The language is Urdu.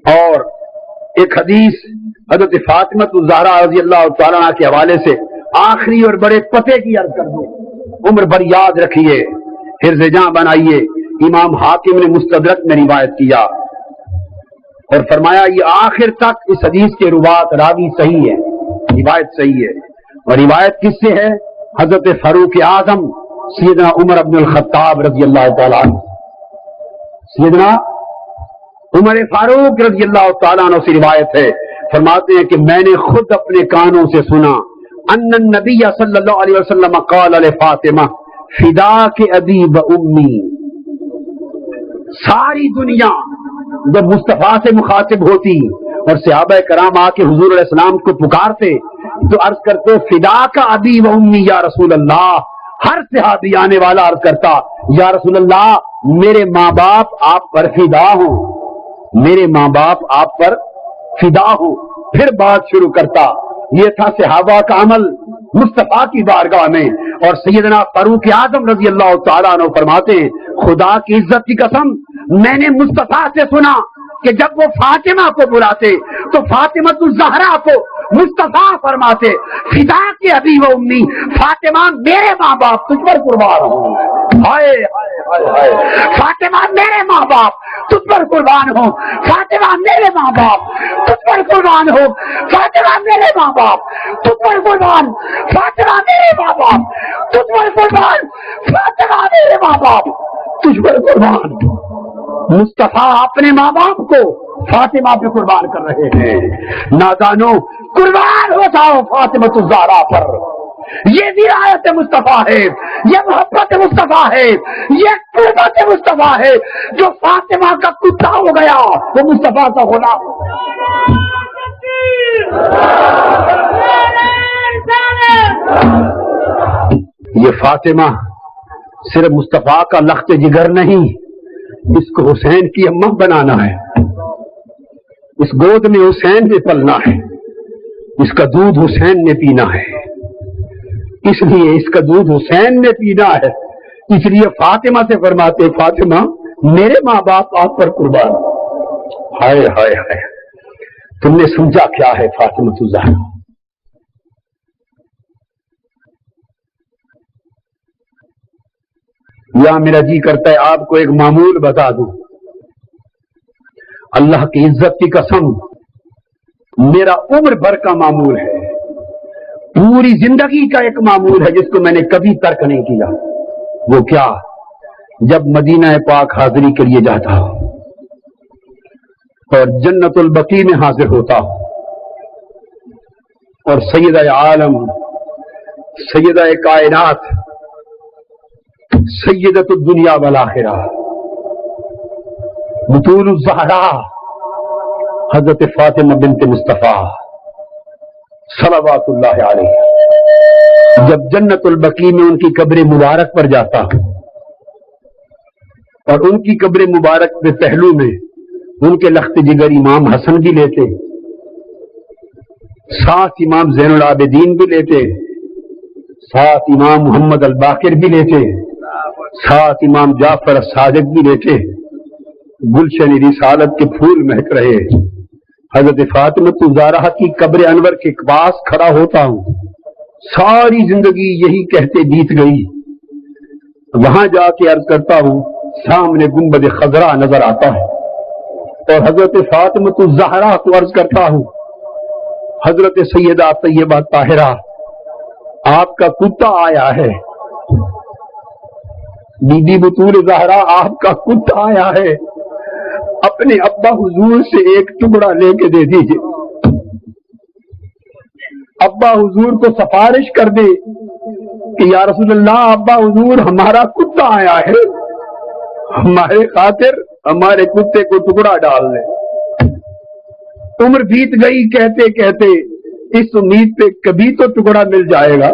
اور ایک حدیث حضرت فاطمہ الزہرا رضی اللہ تعالیٰ عنہ کے حوالے سے آخری اور بڑے پتے کی عرض کر دوں، عمر بھر یاد رکھیے، حرز جاں بنائیے۔ امام حاکم نے مستدرک میں روایت کیا اور فرمایا یہ آخر تک اس حدیث کے روات راوی صحیح ہے، روایت صحیح ہے۔ اور روایت کس سے ہے؟ حضرت فاروق اعظم سیدنا عمر بن الخطاب رضی اللہ تعالیٰ عنہ، سیدنا عمر فاروق رضی اللہ تعالیٰ عنہ سے روایت ہے، فرماتے ہیں کہ میں نے خود اپنے کانوں سے سنا ان النبی صلی اللہ علیہ وسلم قال لفاطمہ فداک ابی و امی۔ ساری دنیا جب مصطفیٰ سے مخاطب ہوتی اور صحابہ کرام آ کے حضور علیہ السلام کو پکارتے تو عرض کرتے فداک ابی و امی یا رسول اللہ۔ ہر صحابی آنے والا عرض کرتا یا رسول اللہ میرے ماں باپ آپ پر فدا ہوں، میرے ماں باپ آپ پر فدا ہوں۔ پھر بات شروع کرتا، یہ تھا صحابہ کا عمل مصطفیٰ کی بارگاہ میں۔ اور سیدنا فاروق اعظم رضی اللہ تعالیٰ عنہ فرماتے ہیں خدا کی عزت کی قسم میں نے مصطفیٰ سے سنا کہ جب وہ فاطمہ کو بلاتے تو فاطمہ الزہرا کو مصطفیٰ فرماتے فدا کے ابی و امی، فاطمہ میرے ماں باپ تجھ پر قربان ہوں، ہائے ہائے ہائے، فاطمہ میرے ماں باپ تجھ پر قربان ہوں، فاطمہ میرے ماں باپ تجھ پر قربان ہوں، فاطمہ میرے ماں باپ تجھ پر قربان، فاطمہ میرے ماں باپ تجھ پر قربان، فاطمہ میرے ماں باپ تجھ پر قربان۔ مصطفیٰ اپنے ماں باپ کو فاطمہ پہ قربان کر رہے ہیں۔ نادانو قربان ہو جاؤ فاطمہ الزہرا پر، یہ ولایت مصطفیٰ ہے، یہ محبت مصطفیٰ ہے، یہ قربت مصطفیٰ ہے۔ جو فاطمہ کا کتا ہو گیا وہ مصطفیٰ کا غلام ہو گیا۔ یہ فاطمہ صرف مصطفیٰ کا لخت جگر نہیں، اس کو حسین کی اماں بنانا ہے، اس گود میں حسین نے پلنا ہے، اس کا دودھ حسین نے پینا ہے، اس لیے اس کا دودھ حسین نے پینا ہے۔ اس لیے فاطمہ سے فرماتے فاطمہ میرے ماں باپ آپ پر قربان۔ ہائے ہائے ہائے، تم نے سمجھا کیا ہے فاطمہ الزہرا؟ یا میرا جی کرتا ہے آپ کو ایک معمول بتا دوں، اللہ کی عزت کی قسم میرا عمر بھر کا معمول ہے، پوری زندگی کا ایک معمول ہے جس کو میں نے کبھی ترک نہیں کیا۔ وہ کیا؟ جب مدینہ پاک حاضری کے لیے جاتا ہوں اور جنت البقیع میں حاضر ہوتا ہوں اور سیدہ عالم، سیدہ کائنات، سیدۃ الدنیا والآخرہ بطول الزہرا حضرت فاطمہ بنت مصطفیٰ صلوات اللہ علیہ جب جنت البقیع میں ان کی قبر مبارک پر جاتا ہوں اور ان کی قبر مبارک کے پہلو میں ان کے لخت جگر امام حسن بھی لیتے، ساتھ امام زین العابدین بھی لیتے، ساتھ امام محمد الباقر بھی لیتے، ساتھ امام جعفر الصادق بھی لیتے، گلشن رسالت کے پھول مہک رہے، حضرت فاطمہ الزہرا کی قبر انور کے پاس کھڑا ہوتا ہوں، ساری زندگی یہی کہتے بیت گئی، وہاں جا کے عرض کرتا ہوں سامنے گنبد خضرا نظر آتا ہے اور حضرت فاطمہ الزہرا کو عرض کرتا ہوں حضرت سیدہ طیبہ طاہرہ آپ کا کتا آیا ہے، بی بی بطول زہرا آپ کا کتا آیا ہے، اپنے ابا حضور سے ایک ٹکڑا لے کے دے دیجئے، ابا حضور کو سفارش کر دے کہ یا رسول اللہ ابا حضور ہمارا کتا آیا ہے، ہمارے خاطر ہمارے کتے کو ٹکڑا ڈال لے۔ عمر بیت گئی کہتے کہتے اس امید پہ کبھی تو ٹکڑا مل جائے گا،